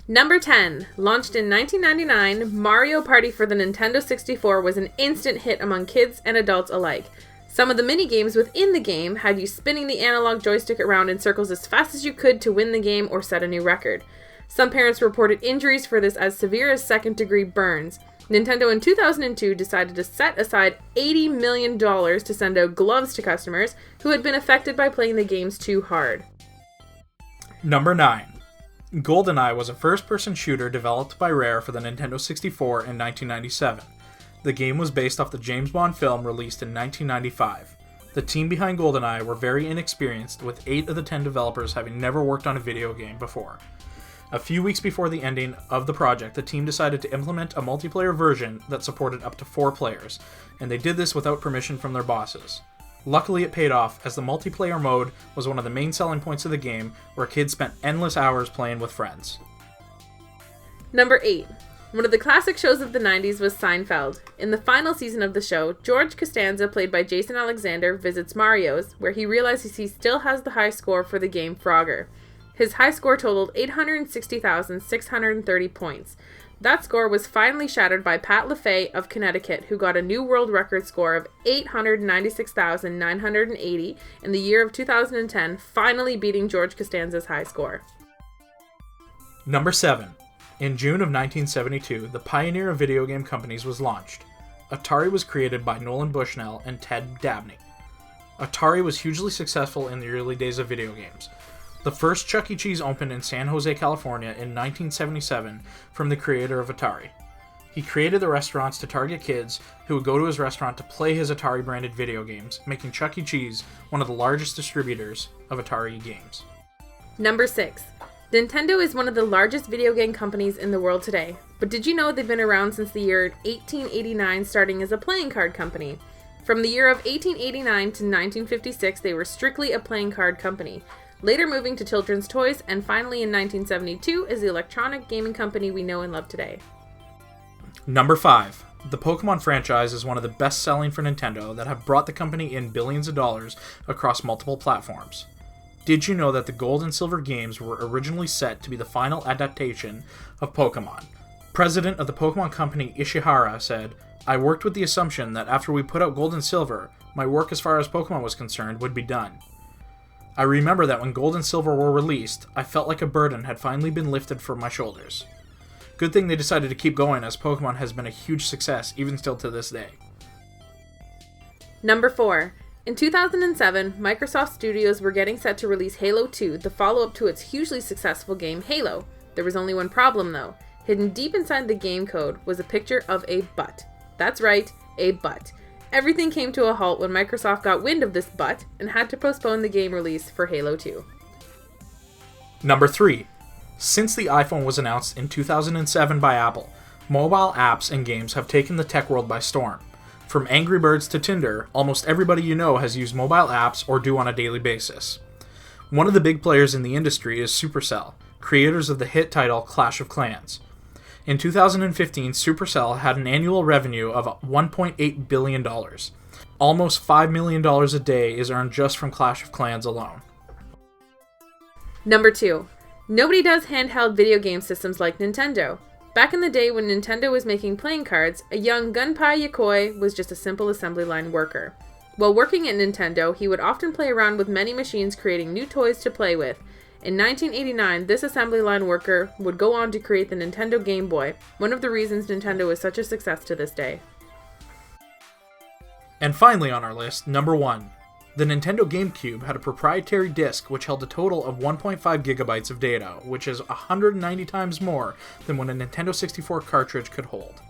Number 10. Launched in 1999, Mario Party for the Nintendo 64 was an instant hit among kids and adults alike. Some of the mini-games within the game had you spinning the analog joystick around in circles as fast as you could to win the game or set a new record. Some parents reported injuries for this as severe as second-degree burns. Nintendo in 2002 decided to set aside $80 million to send out gloves to customers who had been affected by playing the games too hard. Number 9. GoldenEye was a first-person shooter developed by Rare for the Nintendo 64 in 1997. The game was based off the James Bond film released in 1995. The team behind GoldenEye were very inexperienced, with 8 of the 10 developers having never worked on a video game before. A few weeks before the ending of the project, the team decided to implement a multiplayer version that supported up to 4 players, and they did this without permission from their bosses. Luckily, it paid off, as the multiplayer mode was one of the main selling points of the game, where kids spent endless hours playing with friends. Number 8. One of the classic shows of the 90s was Seinfeld. In the final season of the show, George Costanza, played by Jason Alexander, visits Mario's, where he realizes he still has the high score for the game Frogger. His high score totaled 860,630 points. That score was finally shattered by Pat LaFay of Connecticut, who got a new world record score of 896,980 in the year of 2010, finally beating George Costanza's high score. Number 7. In June of 1972, the pioneer of video game companies was launched. Atari was created by Nolan Bushnell and Ted Dabney. Atari was hugely successful in the early days of video games. The first Chuck E. Cheese opened in San Jose, California in 1977 from the creator of Atari. He created the restaurants to target kids who would go to his restaurant to play his Atari-branded video games, making Chuck E. Cheese one of the largest distributors of Atari games. Number 6. Nintendo is one of the largest video game companies in the world today, but did you know they've been around since the year 1889, starting as a playing card company? From the year of 1889 to 1956, they were strictly a playing card company, later moving to children's toys, and finally in 1972 is the electronic gaming company we know and love today. Number 5. The Pokemon franchise is one of the best-selling for Nintendo that have brought the company in billions of dollars across multiple platforms. Did you know that the Gold and Silver games were originally set to be the final adaptation of Pokemon? President of the Pokemon Company Ishihara said, "I worked with the assumption that after we put out Gold and Silver, my work as far as Pokemon was concerned would be done. I remember that when Gold and Silver were released, I felt like a burden had finally been lifted from my shoulders. Good thing they decided to keep going, as Pokemon has been a huge success even still to this day." Number 4. In 2007, Microsoft Studios were getting set to release Halo 2, the follow-up to its hugely successful game Halo. There was only one problem though. Hidden deep inside the game code was a picture of a butt. That's right, a butt. Everything came to a halt when Microsoft got wind of this butt and had to postpone the game release for Halo 2. Number 3. Since the iPhone was announced in 2007 by Apple, mobile apps and games have taken the tech world by storm. From Angry Birds to Tinder, almost everybody you know has used mobile apps or do on a daily basis. One of the big players in the industry is Supercell, creators of the hit title Clash of Clans. In 2015, Supercell had an annual revenue of $1.8 billion. Almost $5 million a day is earned just from Clash of Clans alone. Number 2. Nobody does handheld video game systems like Nintendo. Back in the day when Nintendo was making playing cards, a young Gunpei Yokoi was just a simple assembly line worker. While working at Nintendo, he would often play around with many machines, creating new toys to play with. In 1989, this assembly line worker would go on to create the Nintendo Game Boy, one of the reasons Nintendo is such a success to this day. And finally on our list, number 1. The Nintendo GameCube had a proprietary disc which held a total of 1.5 gigabytes of data, which is 190 times more than what a Nintendo 64 cartridge could hold.